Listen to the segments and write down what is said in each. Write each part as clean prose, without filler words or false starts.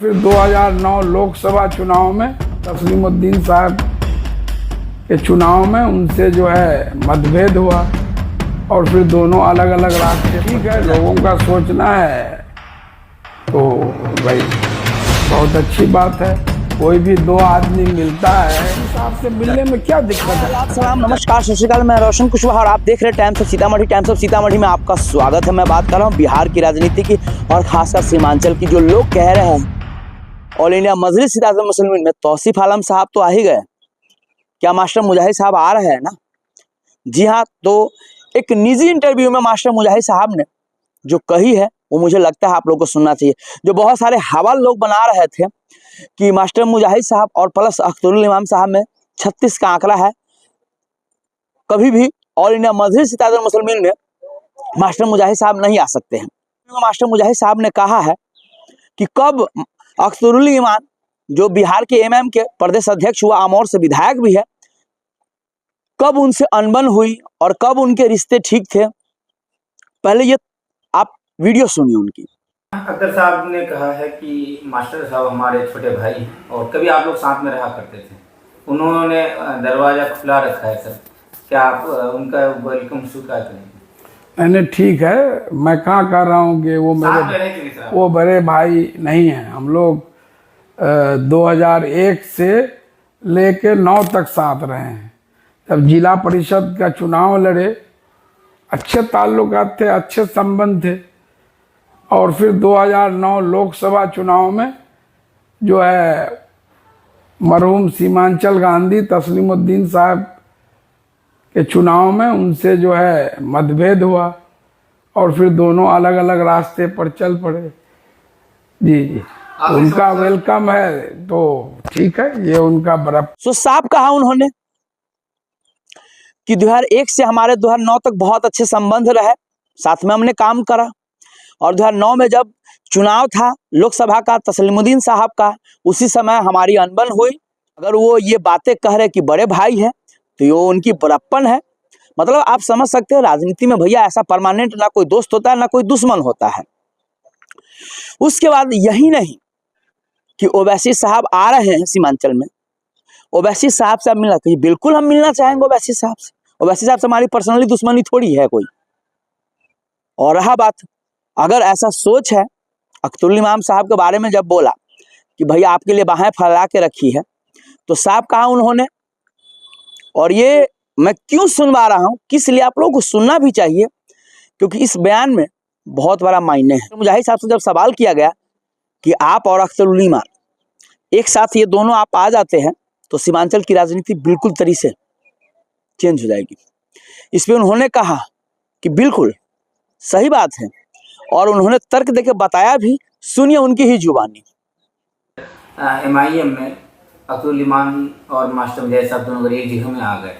फिर 2009 लोकसभा चुनाव में तस्लीमुद्दीन साहब के चुनाव में उनसे जो है मतभेद हुआ और फिर दोनों अलग अलग रास्ते। ठीक है, लोगों का सोचना है तो भाई बहुत अच्छी बात है। कोई भी दो आदमी मिलता है, हिसाब से मिलने में क्या दिक्कत है। सलाम, नमस्कार, सत श्रीकाल। मैं रोशन कुशवाहा और आप देख रहे हैं times of Sitamarhi. Times of Sitamarhi में आपका स्वागत है। मैं बात कर रहा हूं बिहार की राजनीति की और खासकर सीमांचल की। जो लोग कह रहे हैं ऑल इंडिया मजलिस इत्तेहादुल मुस्लिमीन में तौसीफ आलम साहब तो आ ही गए, क्या मास्टर मुजाहिद साहब आ रहे हैं ना? जी हाँ, तो एक निजी इंटरव्यू में मास्टर मुजाहिद साहब ने जो कही है वो मुझे लगता है आप लोगों को सुनना चाहिए। जो बहुत सारे हवाल लोग बना रहे थे कि मास्टर मुजाहिद साहब और प्लस अख्तरुल इमाम साहब में 36 का आंकड़ा है, कभी भी ऑल इंडिया मजलिस इत्तेहादुल मुस्लिमीन में मास्टर मुजाहिद साहब नहीं आ सकते हैं। मास्टर मुजाहिद साहब ने कहा है कि कब अख्तरुल इमाम जो बिहार के एमएम के प्रदेश अध्यक्ष हुआ, आमोर से विधायक भी है, कब उनसे अनबन हुई और कब उनके रिश्ते ठीक थे, पहले ये आप वीडियो सुनिए उनकी। अख्तर साहब ने कहा है कि मास्टर साहब हमारे छोटे भाई और कभी आप लोग साथ में रहा करते थे। उन्होंने दरवाजा खुला रखा है सर, क्या आप उनका वेलकम स्वीकार करेंगे? मैंने ठीक है, मैं कहाँ कह रहा हूँ कि वो बड़े भाई नहीं हैं। हम लोग 2001 से लेके 9 तक साथ रहे हैं। जब जिला परिषद का चुनाव लड़े, अच्छे ताल्लुकात थे, अच्छे संबंध थे। और फिर 2009 लोकसभा चुनाव में जो है मरहूम सीमांचल गांधी तस्लीमुद्दीन साहब के चुनाव में उनसे जो है मतभेद हुआ और फिर दोनों अलग अलग रास्ते पर चल पड़े। जी जी, उनका वेलकम है तो ठीक है, ये उनका बड़ा। सो साफ कहा उन्होंने कि 2001 से हमारे 2009 तक बहुत अच्छे संबंध रहे, साथ में हमने काम करा। और 2009 में जब चुनाव था लोकसभा का तस्लीमुद्दीन साहब का, उसी समय हमारी अनबन हुई। अगर वो ये बातें कह रहे कि बड़े भाई हैं तो ये उनकी बड़प्पन है। मतलब आप समझ सकते हैं राजनीति में भैया ऐसा परमानेंट ना कोई दोस्त होता है ना कोई दुश्मन होता है। उसके बाद यही नहीं कि ओवैसी साहब आ रहे हैं सीमांचल में, ओवैसी साहब से आप मिलना चाहिए। बिल्कुल हम मिलना चाहेंगे ओवैसी साहब से। ओवैसी साहब से हमारी पर्सनली दुश्मनी थोड़ी है कोई। और रहा बात, अगर ऐसा सोच है अख्तरुल इमाम साहब के बारे में, जब बोला कि भैया आपके लिए बाहें फैला के रखी है, तो साहब कहा उन्होंने। और ये मैं क्यों सुनवा रहा हूं, किस लिए आप लोगों को सुनना भी चाहिए, क्योंकि इस बयान में बहुत बड़ा मायने है। मुजाहिद साहब से जब सवाल किया गया कि आप और अख्तरुल इमाम एक साथ ये दोनों आप आ जाते हैं तो सीमांचल की राजनीति बिल्कुल तरीके से चेंज हो जाएगी। इस पे उन्होंने कहा कि बिल्कुल सही बात है और उन्होंने तर्क देके बताया भी। सुनिए उनकी ही जुबानी। MIM में अख्तरुल इमाम और मास्टर मुजाहिद साहब दोनों अगर एक जगह में आ गए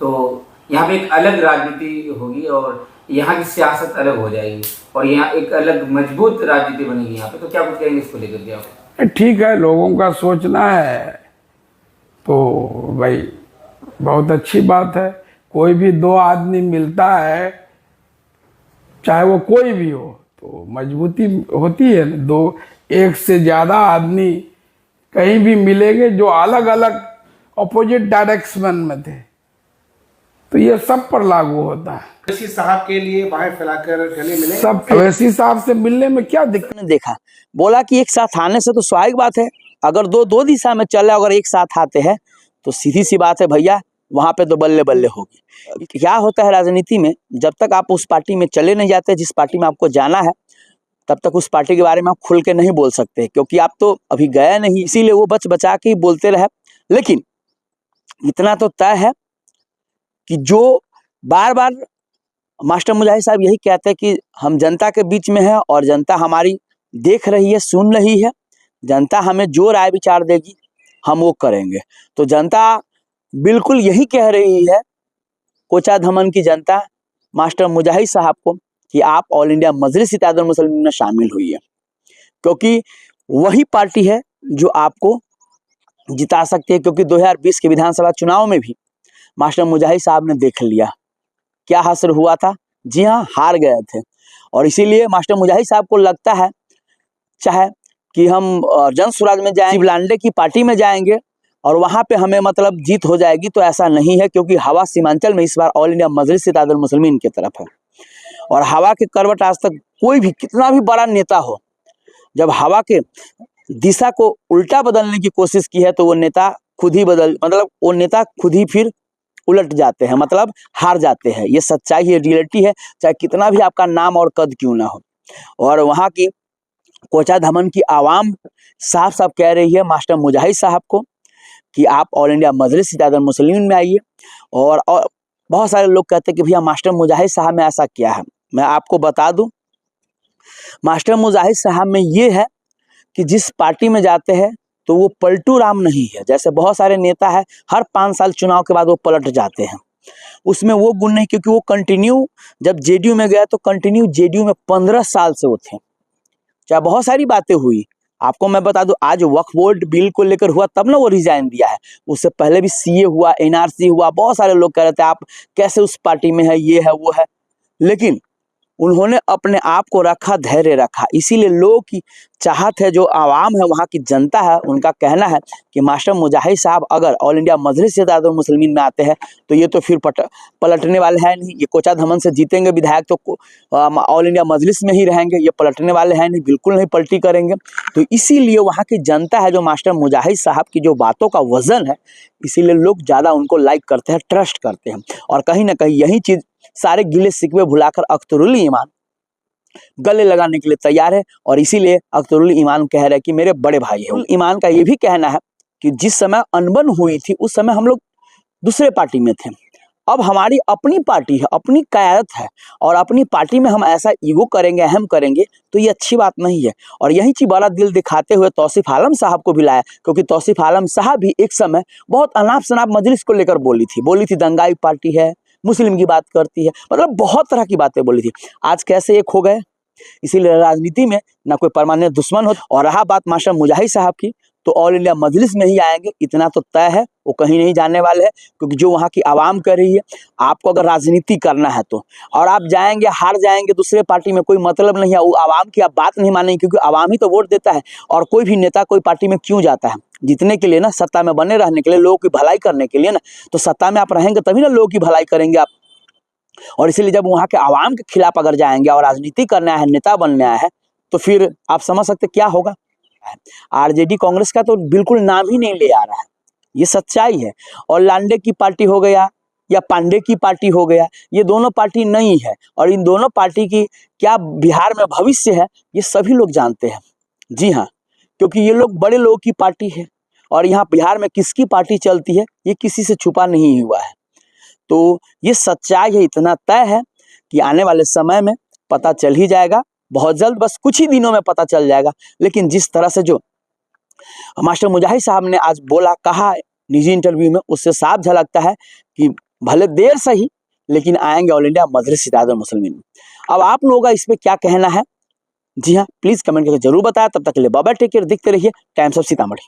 तो यहाँ पे एक अलग राजनीति होगी और यहाँ की सियासत अलग हो जाएगी और यहाँ एक अलग मजबूत राजनीति बनेगी यहाँ पे। तो क्या कुछ कहेंगे इसको लेकर के आप? ठीक है, लोगों का सोचना है तो भाई बहुत अच्छी बात है। कोई भी दो आदमी मिलता है, चाहे वो कोई भी हो, तो मजबूती होती है। दो एक से ज़्यादा आदमी कहीं भी मिलेंगे जो अलग अलग अपोजिट डायरेक्शन में थे, तो ये सब पर लागू होता है। ओवैसी साहब के लिए बाहें फैलाकर गले मिले, सब ओवैसी साहब से मिलने में क्या दिक्कत। देखा, बोला कि एक साथ आने से तो स्वाभाविक बात है, अगर दो दिशा में चले, अगर एक साथ आते हैं तो सीधी सी बात है भैया, वहां पे तो बल्ले बल्ले होगी। क्या होता है राजनीति में, जब तक आप उस पार्टी में चले नहीं जाते जिस पार्टी में आपको जाना है, तब तक उस पार्टी के बारे में आप खुल के नहीं बोल सकते, क्योंकि आप तो अभी गए नहीं, इसीलिए वो बच बचा के ही बोलते रहे। लेकिन इतना तो तय है कि जो बार बार मास्टर मुजाहिद साहब यही कहते हैं कि हम जनता के बीच में है और जनता हमारी देख रही है, सुन रही है, जनता हमें जो राय विचार देगी हम वो करेंगे। तो जनता बिल्कुल यही कह रही है, कोचा धमन की जनता, मास्टर मुजाहिद साहब को, कि आप ऑल इंडिया मजलिस इत्तेहादुल मुस्लिमीन में शामिल हुई, क्योंकि वही पार्टी है जो आपको जिता सकती है। क्योंकि 2020 के विधानसभा चुनाव में भी मास्टर मुजाहिद साहब ने देख लिया क्या हासिल हुआ था। जी हाँ, हार गए थे। और इसीलिए मास्टर मुजाहिद साहब को लगता है चाहे कि हम जन स्वराज में जाएंगे, शिवलांडे की पार्टी में जाएंगे और वहाँ पे हमें मतलब जीत हो जाएगी, तो ऐसा नहीं है, क्योंकि हवा सीमांचल में इस बार ऑल इंडिया मजलिस इत्तेहादुल मुस्लिमीन की तरफ है। और हवा के करवट आज तक कोई भी कितना भी बड़ा नेता हो, जब हवा के दिशा को उल्टा बदलने की कोशिश की है तो वो नेता खुद ही फिर उलट जाते हैं, मतलब हार जाते हैं। ये सच्चाई है, रियलिटी है, चाहे कितना भी आपका नाम और कद क्यों ना हो। और वहाँ की कोचा धमन की आवाम साफ साफ कह रही है मास्टर मुजाहिद साहब को कि आप ऑल इंडिया मजलिस इत्तेहादुल मुस्लिमीन में आइए। और बहुत सारे लोग कहते हैं कि भैया मास्टर मुजाहिद साहब में ऐसा क्या है। मैं आपको बता दूं, मास्टर मुजाहिद साहब में ये है कि जिस पार्टी में जाते हैं तो वो पलटू राम नहीं है। जैसे बहुत सारे नेता है हर 5 साल चुनाव के बाद वो पलट जाते हैं, उसमें वो गुण नहीं, क्योंकि वो कंटिन्यू जब जेडीयू में गया तो कंटिन्यू जेडीयू में 15 साल से वो थे। चाहे बहुत सारी बातें हुई, आपको मैं बता दूं, आज वक्फ बोर्ड बिल को लेकर हुआ तब ना वो रिजाइन दिया है। उससे पहले भी सीए हुआ, एनआरसी हुआ, बहुत सारे लोग कह रहे थे आप कैसे उस पार्टी में है, ये है वो है, लेकिन उन्होंने अपने आप को रखा, धैर्य रखा। इसीलिए लोगों की चाहत है, जो आवाम है, वहाँ की जनता है, उनका कहना है कि मास्टर मुजाहिद साहब अगर ऑल इंडिया मजलिस इत्तेहादुल मुस्लिमीन में आते हैं तो ये तो फिर पलटने वाले हैं नहीं। ये कोचा धमन से जीतेंगे विधायक तो ऑल इंडिया मजलिस में ही रहेंगे, ये पलटने वाले हैं नहीं, बिल्कुल नहीं पलटी करेंगे। तो इसीलिए वहाँ की जनता है जो मास्टर मुजाहिद साहब की जो बातों का वजन है, इसीलिए लोग ज़्यादा उनको लाइक करते हैं, ट्रस्ट करते हैं। और कहीं ना कहीं यही चीज़ सारे गिले शिकवे भुलाकर अख्तरुल ईमान गले लगाने के लिए तैयार है। और इसीलिए अख्तरुल ईमान कह रहे हैं कि मेरे बड़े भाई है। ईमान का ये भी कहना है कि जिस समय अनबन हुई थी उस समय हम लोग दूसरे पार्टी में थे, अब हमारी अपनी पार्टी है, अपनी क़यादत है, और अपनी पार्टी में हम ऐसा ईगो करेंगे, अहम करेंगे, तो ये अच्छी बात नहीं है। और यही चीज़ बड़ा दिल दिखाते हुए तौसीफ आलम साहब को भी लाया, क्योंकि तौसीफ आलम साहब भी एक समय बहुत अनाप शनाप मजलिस को लेकर बोली थी दंगाई पार्टी है, मुस्लिम की बात करती है, मतलब बहुत तरह की बातें बोली थी। आज कैसे एक हो गए। इसीलिए राजनीति में ना कोई परमानेंट दुश्मन हो। और रहा बात मास्टर मुजाहिद साहब की, तो ऑल इंडिया मजलिस में ही आएंगे, इतना तो तय है, वो कहीं नहीं जाने वाले हैं। क्योंकि जो वहाँ की आवाम कर रही है, आपको अगर राजनीति करना है तो, और आप जाएंगे हार जाएंगे दूसरे पार्टी में, कोई मतलब नहीं है, वो आवाम की आप बात नहीं मानेंगे, क्योंकि आवाम ही तो वोट देता है। और कोई भी नेता कोई पार्टी में क्यों जाता है, जीतने के लिए ना, सत्ता में बने रहने के लिए, लोगों की भलाई करने के लिए ना। तो सत्ता में आप रहेंगे तभी ना लोगों की भलाई करेंगे आप। और इसीलिए जब वहाँ के आवाम के खिलाफ अगर जाएंगे और राजनीति करना है, नेता बनना है, तो फिर आप समझ सकते क्या होगा। आरजेडी कांग्रेस का तो बिल्कुल नाम ही नहीं ले आ रहा है, ये सच्चाई है। और लांडे की पार्टी हो गया या पांडे की पार्टी हो गया, ये दोनों पार्टी नहीं है। और इन दोनों पार्टी की क्या बिहार में भविष्य है, ये सभी लोग जानते हैं। जी हाँ, क्योंकि ये लोग बड़े लोगों की पार्टी है। और यहाँ बिहार में किसकी पार्टी चलती है, ये किसी से छुपा नहीं हुआ है। तो ये सच्चाई है, इतना तय है कि आने वाले समय में पता चल ही जाएगा, बहुत जल्द, बस कुछ ही दिनों में पता चल जाएगा। लेकिन जिस तरह से जो मास्टर मुजाहिद साहब ने आज बोला, कहा निजी इंटरव्यू में, उससे साफ झलकता है कि भले देर सही लेकिन आएंगे ऑल इंडिया मजलिस इत्तेहादुल मुस्लिमीन। अब आप लोगों का इस पे क्या कहना है, जी हाँ प्लीज कमेंट करके जरूर बताया। तब तक के लिए बाय बाय, टेक केयर, दिखते रहिए टाइम्स ऑफ सीतामढ़ी।